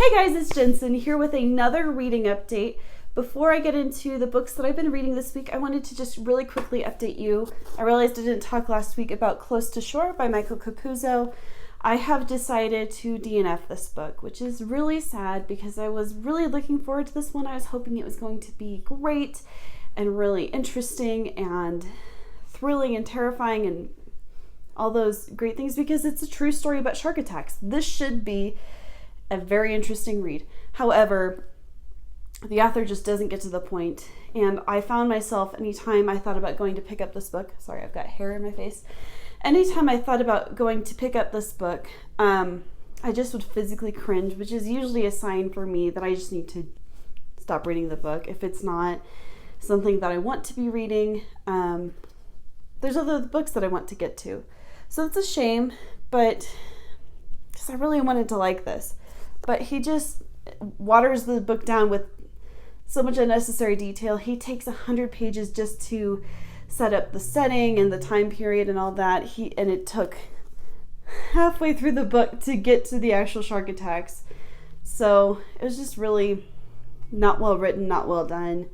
Hey guys, it's Jensen here with another reading update. Before I get into the books that I've been reading this week, I wanted to just really quickly update you. I realized I didn't talk last week about Close to Shore by Michael Capuzzo. I have decided to DNF this book, which is really sad because I was really looking forward to this one. I was hoping it was going to be great and really interesting and thrilling and terrifying and all those great things because it's a true story about shark attacks. This should be a very interesting read. However, the author just doesn't get to the point, and I found myself anytime I thought about going to pick up this book, sorry, I've got hair in my face. Anytime I thought about going to pick up this book, I just would physically cringe, which is usually a sign for me that I just need to stop reading the book. If it's not something that I want to be reading, there's other books that I want to get to. So it's a shame, but because I really wanted to like this. But he just waters the book down with so much unnecessary detail. He takes 100 pages just to set up the setting and the time period and all that. And it took halfway through the book to get to the actual shark attacks. So it was just really not well written, not well done.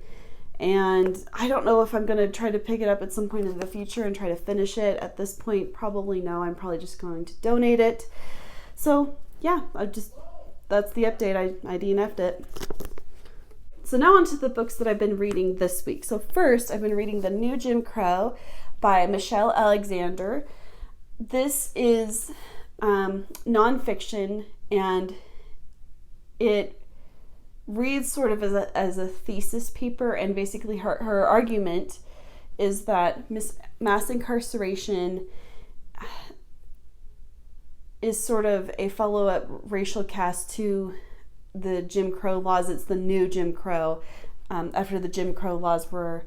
And I don't know if I'm going to try to pick it up at some point in the future and try to finish it. At this point, probably no. I'm probably just going to donate it. So yeah, that's the update. I DNF'd it. So now on to the books that I've been reading this week. So first, I've been reading The New Jim Crow by Michelle Alexander. This is nonfiction, and it reads sort of as a thesis paper, and basically her argument is that mass incarceration is sort of a follow-up racial cast to the Jim Crow laws. It's the new Jim Crow after the Jim Crow laws were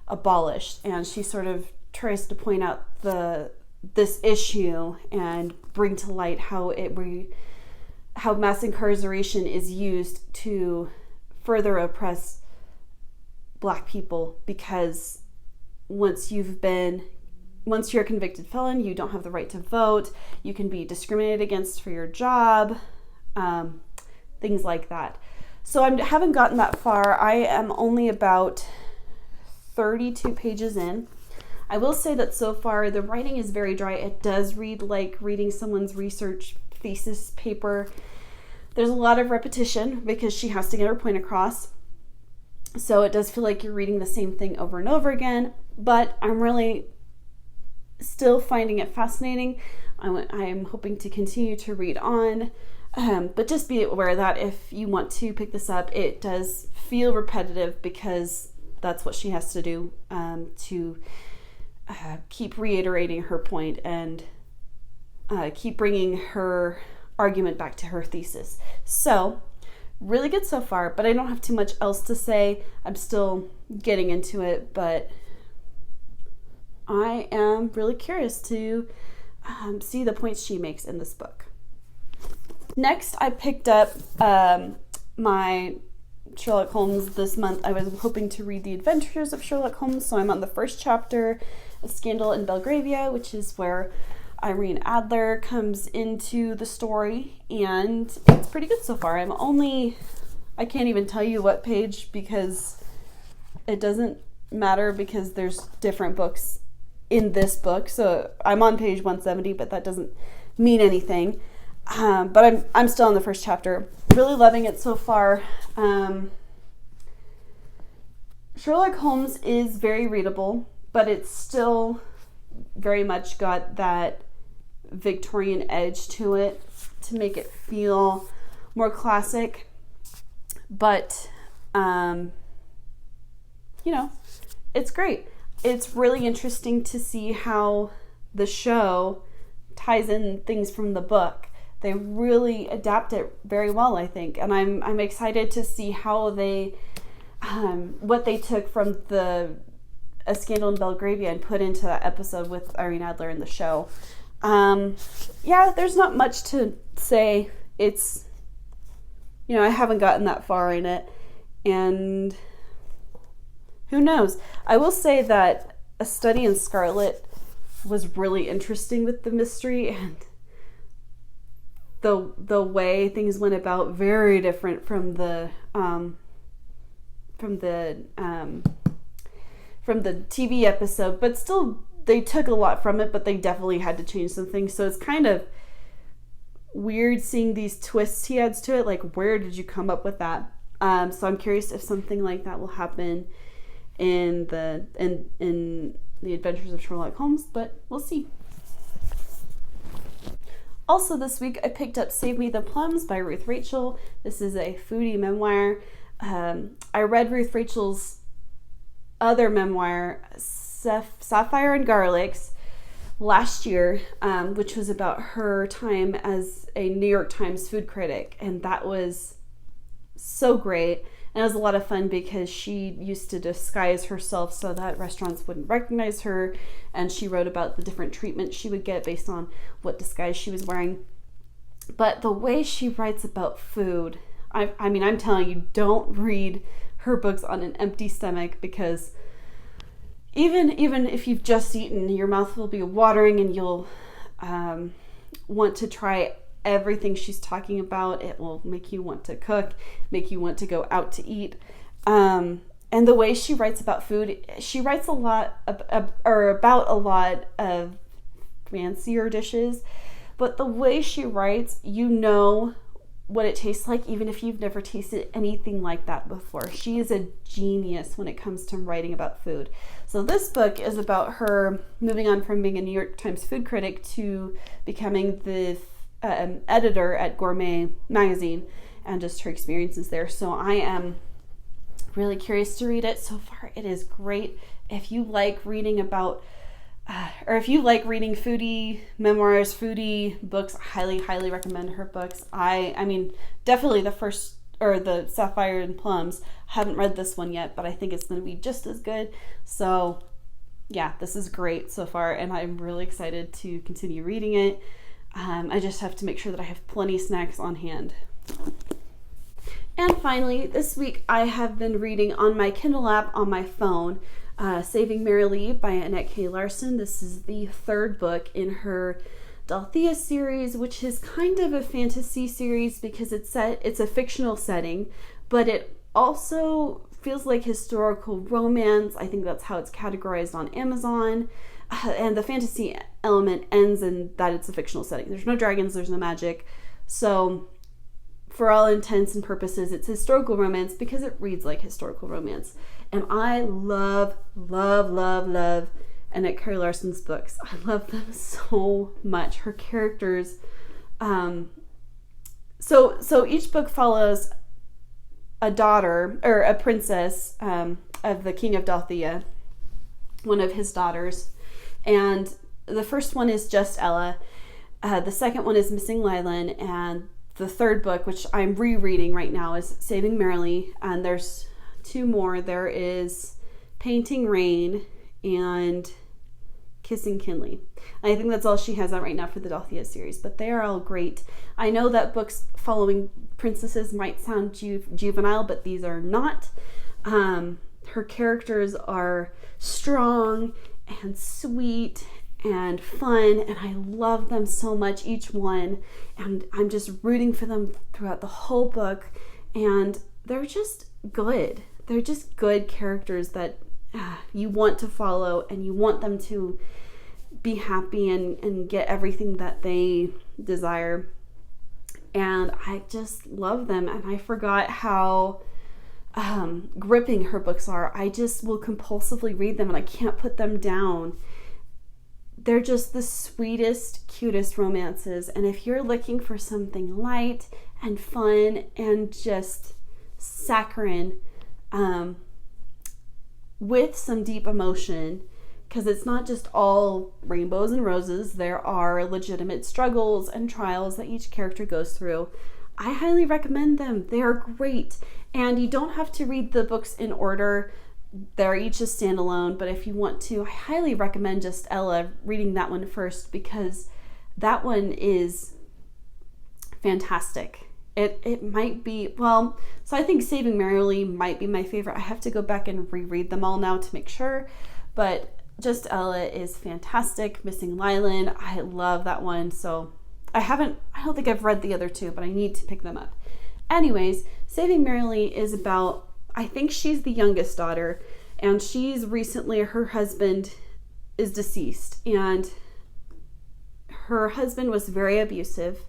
abolished, and she sort of tries to point out this issue and bring to light how mass incarceration is used to further oppress Black people, because once you're a convicted felon, you don't have the right to vote. You can be discriminated against for your job, things like that. So I haven't gotten that far. I am only about 32 pages in. I will say that so far the writing is very dry. It does read like reading someone's research thesis paper. There's a lot of repetition because she has to get her point across. So it does feel like you're reading the same thing over and over again, but I'm really still finding it fascinating. I'm hoping to continue to read on, but just be aware that if you want to pick this up, it does feel repetitive because that's what she has to do to keep reiterating her point and keep bringing her argument back to her thesis. So really good so far, but I don't have too much else to say. I'm still getting into it, but I am really curious to see the points she makes in this book. Next, I picked up my Sherlock Holmes this month. I was hoping to read The Adventures of Sherlock Holmes, so I'm on the first chapter of Scandal in Belgravia, which is where Irene Adler comes into the story, and it's pretty good so far. I can't even tell you what page because it doesn't matter because there's different books in this book. So I'm on page 170, but that doesn't mean anything. But I'm still in the first chapter. Really loving it so far. Sherlock Holmes is very readable, but it's still very much got that Victorian edge to it to make it feel more classic. But, it's great. It's really interesting to see how the show ties in things from the book. They really adapt it very well, I think. And I'm excited to see how they, what they took from A Scandal in Belgravia and put into that episode with Irene Adler in the show. There's not much to say. It's, I haven't gotten that far in it. And who knows? I will say that A Study in Scarlet was really interesting with the mystery, and the way things went about very different from the TV episode, but still they took a lot from it, but they definitely had to change some things. So it's kind of weird seeing these twists he adds to it. Like, where did you come up with that? So I'm curious if something like that will happen in the Adventures of Sherlock Holmes, but we'll see. Also this week I picked up Me the Plums by Ruth Rachel. This is a foodie memoir. I read Ruth Rachel's other memoir, Sapphire and Garlics, last year, which was about her time as a New York Times food critic, and that was so great. And it was a lot of fun because she used to disguise herself so that restaurants wouldn't recognize her, and she wrote about the different treatment she would get based on what disguise she was wearing. But the way she writes about food, I mean, I'm telling you, don't read her books on an empty stomach, because even if you've just eaten, your mouth will be watering and you'll want to try everything she's talking about. It will make you want to cook, make you want to go out to eat. And the way she writes about food, she writes a lot about a lot of fancier dishes, but the way she writes, you know what it tastes like, even if you've never tasted anything like that before. She is a genius when it comes to writing about food. So this book is about her moving on from being a New York Times food critic to becoming the editor at Gourmet magazine, and just her experiences there. So I am really curious to read it. So far it is great. If you like reading about or if you like reading foodie memoirs, foodie books, highly recommend her books. I mean, definitely the Sapphire and Plums. Haven't read this one yet, but I think it's going to be just as good. So yeah, this is great so far, and I'm really excited to continue reading it. I just have to make sure that I have plenty of snacks on hand. And finally, this week I have been reading on my Kindle app on my phone, Saving Mary Lee by Annette K. Larson. This is the third book in her Dorothea series, which is kind of a fantasy series because it's a fictional setting, but it also feels like historical romance. I think that's how it's categorized on Amazon. And the fantasy element ends in that it's a fictional setting. There's no dragons, there's no magic. So for all intents and purposes, it's historical romance because it reads like historical romance. And I love Annette K. Larson's books. I love them so much. Her characters. So each book follows a daughter, or a princess, of the King of Dorothea, one of his daughters. And the first one is Just Ella. The second one is Missing Leland. And the third book, which I'm rereading right now, is Saving Mary Lee. And there's two more. There is Painting Rain and Kissing Kinley. I think that's all she has out right now for the Dorothea series, but they are all great. I know that books following princesses might sound juvenile, but these are not. Her characters are strong and sweet and fun, and I love them so much, each one, and I'm just rooting for them throughout the whole book. And they're just good. They're just good characters that you want to follow, and you want them to be happy and get everything that they desire. And I just love them, and I forgot how gripping her books are. I just will compulsively read them, and I can't put them down. They're just the sweetest, cutest romances. And if you're looking for something light and fun and just saccharine, with some deep emotion, because it's not just all rainbows and roses, there are legitimate struggles and trials that each character goes through, I highly recommend them. They are great. And you don't have to read the books in order. They're each a standalone, but if you want to, I highly recommend Just Ella, reading that one first, because that one is fantastic. It might be, well, so I think Saving Mary Lee might be my favorite. I have to go back and reread them all now to make sure, but Just Ella is fantastic. Missing Leland, I love that one, so I don't think I've read the other two, but I need to pick them up. Anyways, Saving Mary Lee is about, I think she's the youngest daughter, and she's recently, her husband is deceased, and her husband was very abusive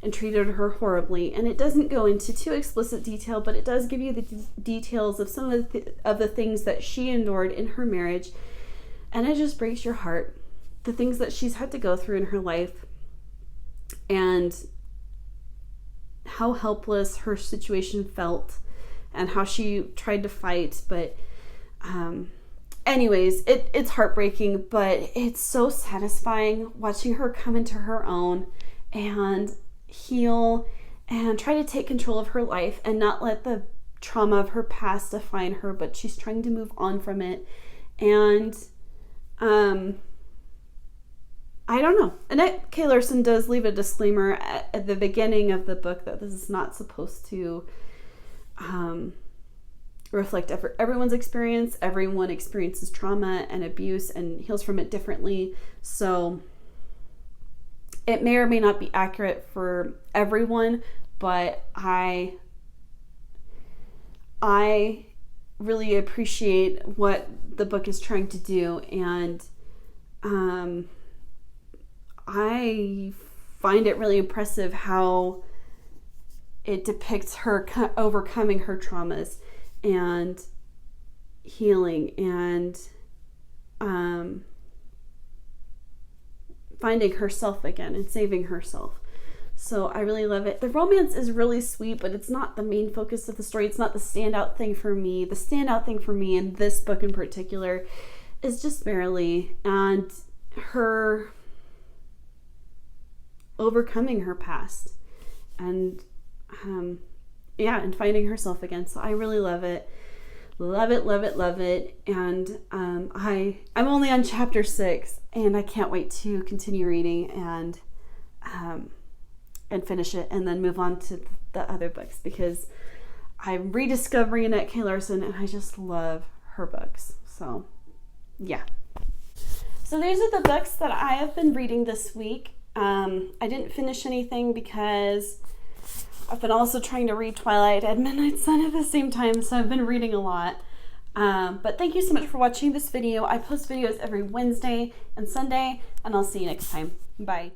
and treated her horribly. And it doesn't go into too explicit detail, but it does give you the details of some of the things that she endured in her marriage. And it just breaks your heart, the things that she's had to go through in her life, and how helpless her situation felt, and how she tried to fight. But anyways, it's heartbreaking, but it's so satisfying watching her come into her own and heal and try to take control of her life and not let the trauma of her past define her, but she's trying to move on from it. And I don't know. Annette K. Larson does leave a disclaimer at the beginning of the book that this is not supposed to reflect everyone's experience. Everyone experiences trauma and abuse and heals from it differently. So it may or may not be accurate for everyone, but I really appreciate what the book is trying to do, and I find it really impressive how it depicts her overcoming her traumas and healing and finding herself again and saving herself. So I really love it. The romance is really sweet, but it's not the main focus of the story. It's not the standout thing for me. The standout thing for me in this book in particular is just Mary Lee and her overcoming her past and and finding herself again. So I really love it. Love it, love it, love it. And I'm only on chapter 6, and I can't wait to continue reading and finish it and then move on to the other books, because I'm rediscovering Annette K. Larson and I just love her books. So yeah. So these are the books that I have been reading this week. I didn't finish anything because I've been also trying to read Twilight and Midnight Sun at the same time, so I've been reading a lot. But thank you so much for watching this video. I post videos every Wednesday and Sunday, and I'll see you next time. Bye.